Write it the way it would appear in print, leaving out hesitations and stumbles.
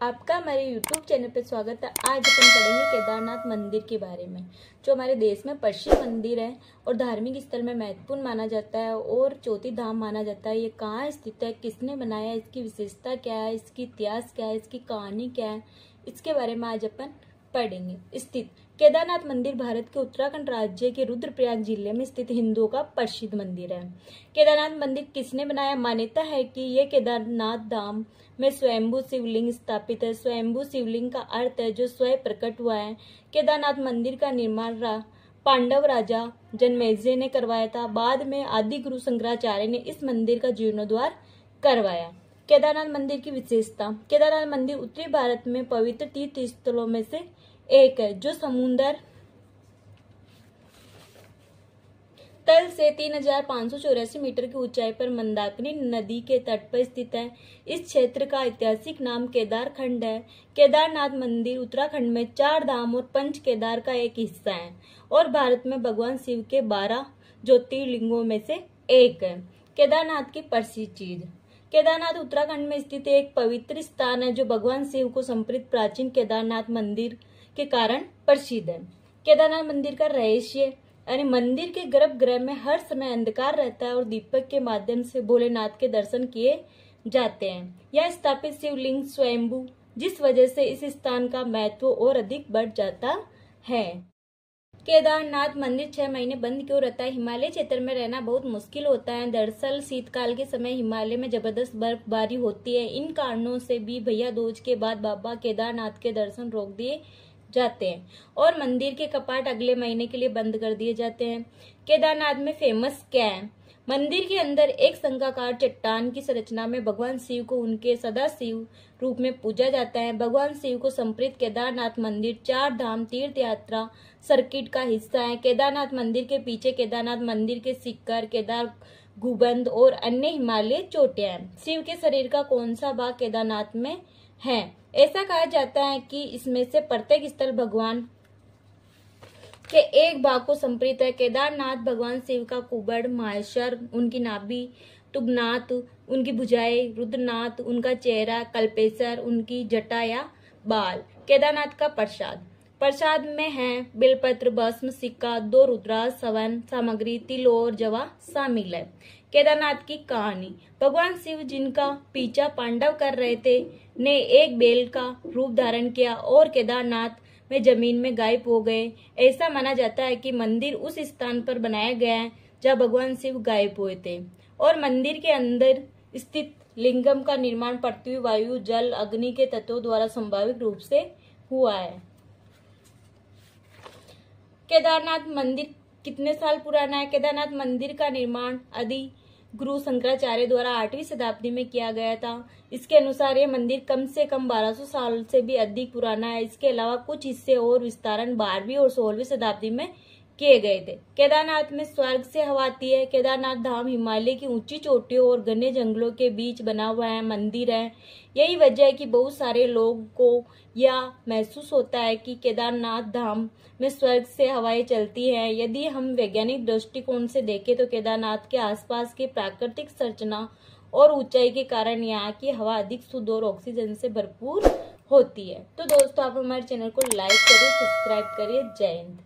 आपका हमारे YouTube channel पे स्वागत है। आज अपन पढ़ेंगे केदारनाथ मंदिर के बारे में, जो हमारे देश में प्रसिद्ध मंदिर है और धार्मिक स्थल में महत्वपूर्ण माना जाता है और चौथी धाम माना जाता है। ये कहाँ स्थित है, किसने बनाया, इसकी विशेषता क्या है, इसकी इतिहास क्या है, इसकी कहानी क्या है, इसके बारे में आज अपन पढ़ेंगे। स्थित केदारनाथ मंदिर भारत के उत्तराखंड राज्य के रुद्रप्रयाग जिले में स्थित हिंदुओं का प्रसिद्ध मंदिर है। केदारनाथ मंदिर किसने बनाया? मान्यता है कि यह केदारनाथ धाम में स्वयंभू शिवलिंग स्थापित है। स्वयंभू शिवलिंग का अर्थ है जो स्वयं प्रकट हुआ है। केदारनाथ मंदिर का निर्माण पांडव राजा जनमेजय ने करवाया था। बाद में आदि गुरु शंकराचार्य ने इस मंदिर का जीर्णोद्धार करवाया। केदारनाथ मंदिर की विशेषता। केदारनाथ मंदिर उत्तरी भारत में पवित्र तीर्थ स्थलों में से एक है, जो समुद्र तल से 3584 मीटर की ऊंचाई पर मंदाकिनी नदी के तट पर स्थित है। इस क्षेत्र का ऐतिहासिक नाम केदारखंड है। केदारनाथ मंदिर उत्तराखंड में 4 धाम और 5 केदार का एक हिस्सा है और भारत में भगवान शिव के 12 ज्योतिर्लिंगों में से एक है। केदारनाथ की प्रसिद्ध चीज। केदारनाथ उत्तराखंड में स्थित एक पवित्र स्थान है जो भगवान शिव को समर्पित प्राचीन केदारनाथ मंदिर के कारण प्रसिद्ध है। केदारनाथ मंदिर का रहस्य, यानी मंदिर के गर्भगृह में हर समय अंधकार रहता है और दीपक के माध्यम से भोलेनाथ के दर्शन किए जाते हैं। यह स्थापित शिवलिंग स्वयंभू, जिस वजह से इस स्थान का महत्व और अधिक बढ़ जाता है। केदारनाथ मंदिर 6 महीने बंद क्यों रहता है? हिमालय क्षेत्र में रहना बहुत मुश्किल होता है। दरअसल शीतकाल के समय हिमालय में जबरदस्त बर्फबारी होती है। इन कारणों से भी भैया दूज के बाद बाबा केदारनाथ के दर्शन रोक दिए जाते हैं और मंदिर के कपाट अगले महीने के लिए बंद कर दिए जाते हैं। केदारनाथ में फेमस क्या है? मंदिर के अंदर एक शंखाकार चट्टान की संरचना में भगवान शिव को उनके सदाशिव रूप में पूजा जाता है। भगवान शिव को समर्पित केदारनाथ मंदिर 4 धाम तीर्थ यात्रा सर्किट का हिस्सा है। केदारनाथ मंदिर के पीछे केदारनाथ मंदिर के शिखर, केदार गुंबद और अन्य हिमालय चोटियां हैं। शिव के शरीर का कौन सा भाग केदारनाथ में है? ऐसा कहा जाता है कि इसमें से प्रत्येक स्थल भगवान के एक भाग को समर्पित है। केदारनाथ भगवान शिव का कुबड़, माहेश्वर उनकी नाभि, तुंगनाथ उनकी भुजाएं, रुद्रनाथ उनका चेहरा, कल्पेश्वर उनकी जटा या बाल। केदारनाथ का प्रसाद। प्रसाद में है बेलपत्र, भस्म, सिक्का, 2 रुद्राक्ष, सवन सामग्री, तिल और जवा शामिल है। केदारनाथ की कहानी। भगवान शिव, जिनका पीछा पांडव कर रहे थे, ने एक बेल का रूप धारण किया और केदारनाथ में जमीन में गायब हो गए। ऐसा माना जाता है कि मंदिर उस स्थान पर बनाया गया है जहां भगवान शिव गायब हुए थे और मंदिर के अंदर स्थित लिंगम का निर्माण पृथ्वी, वायु, जल, अग्नि के तत्वों द्वारा संभावित रूप से हुआ है। केदारनाथ मंदिर कितने साल पुराना है? केदारनाथ मंदिर का निर्माण आदि गुरु शंकराचार्य द्वारा 8वीं शताब्दी में किया गया था। इसके अनुसार यह मंदिर कम से कम 1200 साल से भी अधिक पुराना है। इसके अलावा कुछ हिस्से और विस्तारण 12वीं और 16वीं शताब्दी में किए गए थे। केदारनाथ में स्वर्ग से हवा आती है। केदारनाथ धाम हिमालय की ऊंची चोटियों और घने जंगलों के बीच बना हुआ है मंदिर है। यही वजह है कि बहुत सारे लोगों को यह महसूस होता है कि केदारनाथ धाम में स्वर्ग से हवाएं चलती हैं। यदि हम वैज्ञानिक दृष्टिकोण से देखें तो केदारनाथ के आसपास की प्राकृतिक संरचना और ऊंचाई के कारण यहाँ की हवा अधिक शुद्ध और ऑक्सीजन से भरपूर होती है। तो दोस्तों, आप हमारे चैनल को लाइक करिए, सब्सक्राइब करिए। जय हिंद।